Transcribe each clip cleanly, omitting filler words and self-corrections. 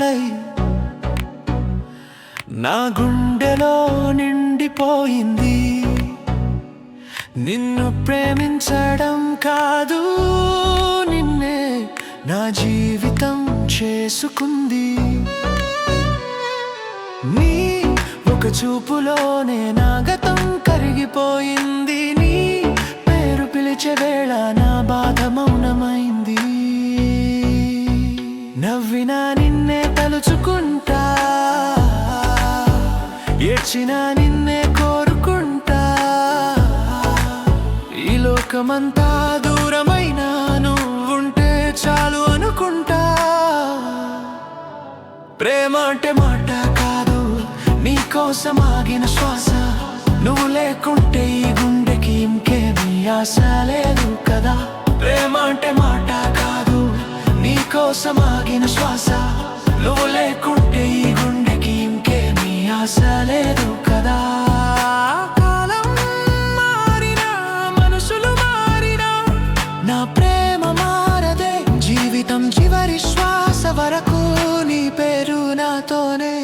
కాదై నా గుండెలో నిండిపోయింది. నిన్ను ప్రేమించడం కాదు, నిన్నే నా జీవితం చేసుకుంది. నీ ఒక చూపులోనే నా గతం కరిగిపోయింది. నీ పేరు పిలిచే వేళ నా బాధ మౌనమైంది. నవ్వినా నిన్నే తలుచుకుంటా, ఏడ్చినా నిన్నే కోరుకుంటా. ఈ లోకమంతా దూరమైన నువ్వుంటే చాలు అనుకుంటా. ప్రేమ అంటే మాట కాదు, నీ కోసం ఆగిన శ్వాస. నువ్వు లేకుంటే ఈ గుండెకి ఇంకేమీ ఆశ లేదు కదా. ప్రేమ అంటే మాట కాదు, నీ కోసం ఆగిన శ్వాస. నువ్వు లేకుంటే ఈ గుండెకి ఇంకేమీ ఆశ లేదు కదా. కాలం మారినా, మనుషులు మారినా, నా ప్రేమ మారదే. జీవితం చివరి శ్వాస వరకు నీ పేరు నాతోనే.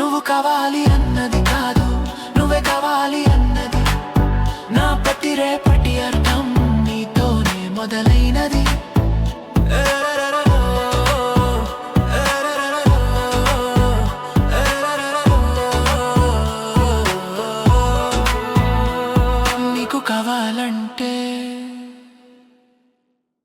నువ్వు కావాలి అన్నది కాదు, నువ్వే కావాలి అన్నది. నా ప్రతి రేపటి అర్థం నీతోనే మొదలైనది. నీకు కావాలంటే